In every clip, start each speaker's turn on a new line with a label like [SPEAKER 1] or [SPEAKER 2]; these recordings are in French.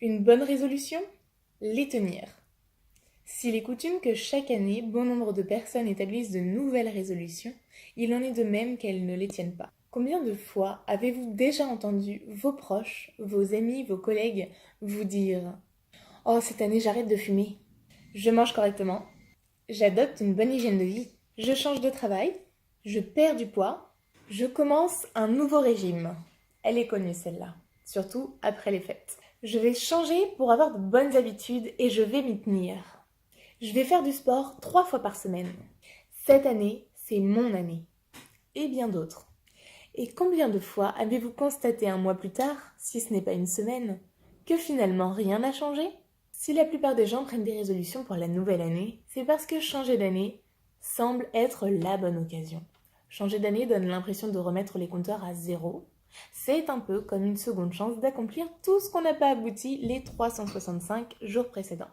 [SPEAKER 1] Une bonne résolution? Les tenir. S'il est coutume que chaque année, bon nombre de personnes établissent de nouvelles résolutions, il en est de même qu'elles ne les tiennent pas. Combien de fois avez-vous déjà entendu vos proches, vos amis, vos collègues vous dire « Oh, cette année j'arrête de fumer, je mange correctement, j'adopte une bonne hygiène de vie, je change de travail, je perds du poids, je commence un nouveau régime. » Elle est connue celle-là, surtout après les fêtes. Je vais changer pour avoir de bonnes habitudes et je vais m'y tenir. Je vais faire du sport 3 fois par semaine. Cette année, c'est mon année. Et bien d'autres. Et combien de fois avez-vous constaté un mois plus tard, si ce n'est pas une semaine, que finalement rien n'a changé? Si la plupart des gens prennent des résolutions pour la nouvelle année, c'est parce que changer d'année semble être la bonne occasion. Changer d'année donne l'impression de remettre les compteurs à zéro. C'est un peu comme une seconde chance d'accomplir tout ce qu'on n'a pas abouti les 365 jours précédents.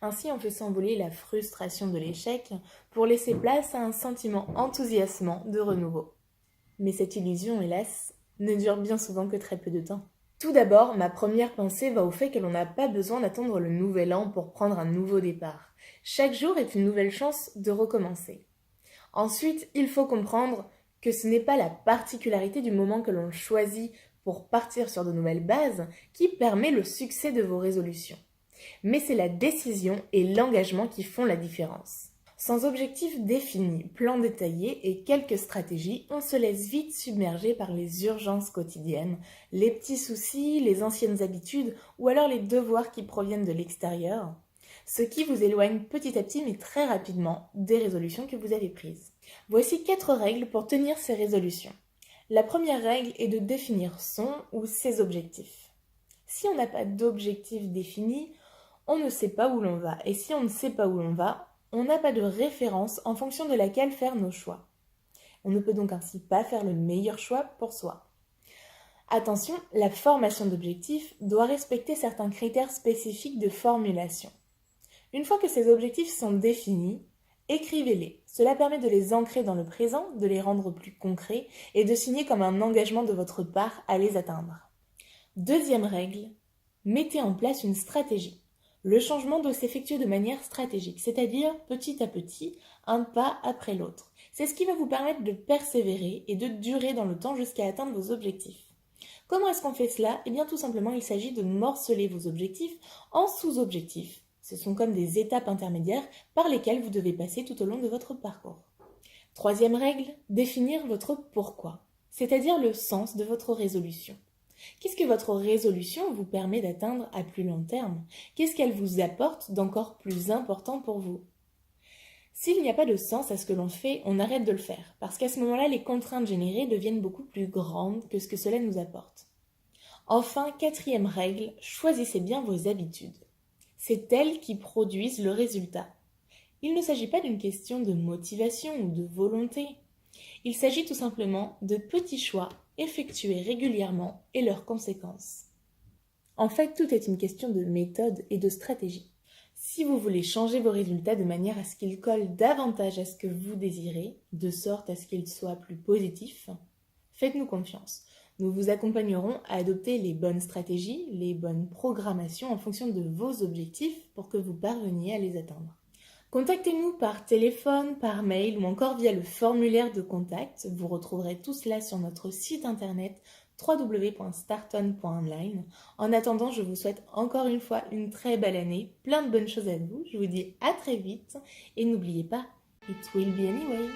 [SPEAKER 1] Ainsi, on fait s'envoler la frustration de l'échec pour laisser place à un sentiment enthousiasmant de renouveau. Mais cette illusion, hélas, ne dure bien souvent que très peu de temps. Tout d'abord, ma première pensée va au fait que l'on n'a pas besoin d'attendre le nouvel an pour prendre un nouveau départ. Chaque jour est une nouvelle chance de recommencer. Ensuite, il faut comprendre que ce n'est pas la particularité du moment que l'on choisit pour partir sur de nouvelles bases qui permet le succès de vos résolutions. Mais c'est la décision et l'engagement qui font la différence. Sans objectif défini, plan détaillé et quelques stratégies, on se laisse vite submerger par les urgences quotidiennes, les petits soucis, les anciennes habitudes ou alors les devoirs qui proviennent de l'extérieur, ce qui vous éloigne petit à petit mais très rapidement des résolutions que vous avez prises. Voici 4 règles pour tenir ces résolutions. La première règle est de définir son ou ses objectifs. Si on n'a pas d'objectif défini, on ne sait pas où l'on va. Et si on ne sait pas où l'on va, on n'a pas de référence en fonction de laquelle faire nos choix. On ne peut donc ainsi pas faire le meilleur choix pour soi. Attention, la formation d'objectifs doit respecter certains critères spécifiques de formulation. Une fois que ces objectifs sont définis, écrivez-les. Cela permet de les ancrer dans le présent, de les rendre plus concrets et de signer comme un engagement de votre part à les atteindre. Deuxième règle, mettez en place une stratégie. Le changement doit s'effectuer de manière stratégique, c'est-à-dire petit à petit, un pas après l'autre. C'est ce qui va vous permettre de persévérer et de durer dans le temps jusqu'à atteindre vos objectifs. Comment est-ce qu'on fait cela? Eh bien tout simplement, il s'agit de morceler vos objectifs en sous-objectifs. Ce sont comme des étapes intermédiaires par lesquelles vous devez passer tout au long de votre parcours. Troisième règle, définir votre pourquoi, c'est-à-dire le sens de votre résolution. Qu'est-ce que votre résolution vous permet d'atteindre à plus long terme? Qu'est-ce qu'elle vous apporte d'encore plus important pour vous? S'il n'y a pas de sens à ce que l'on fait, on arrête de le faire, parce qu'à ce moment-là, les contraintes générées deviennent beaucoup plus grandes que ce que cela nous apporte. Enfin, quatrième règle, choisissez bien vos habitudes. C'est elles qui produisent le résultat. Il ne s'agit pas d'une question de motivation ou de volonté. Il s'agit tout simplement de petits choix effectués régulièrement et leurs conséquences. En fait, tout est une question de méthode et de stratégie. Si vous voulez changer vos résultats de manière à ce qu'ils collent davantage à ce que vous désirez, de sorte à ce qu'ils soient plus positifs, faites-nous confiance. Nous vous accompagnerons à adopter les bonnes stratégies, les bonnes programmations en fonction de vos objectifs pour que vous parveniez à les atteindre. Contactez-nous par téléphone, par mail ou encore via le formulaire de contact. Vous retrouverez tout cela sur notre site internet www.starton.online. En attendant, je vous souhaite encore une fois une très belle année, plein de bonnes choses à vous. Je vous dis à très vite et n'oubliez pas, it will be anyway.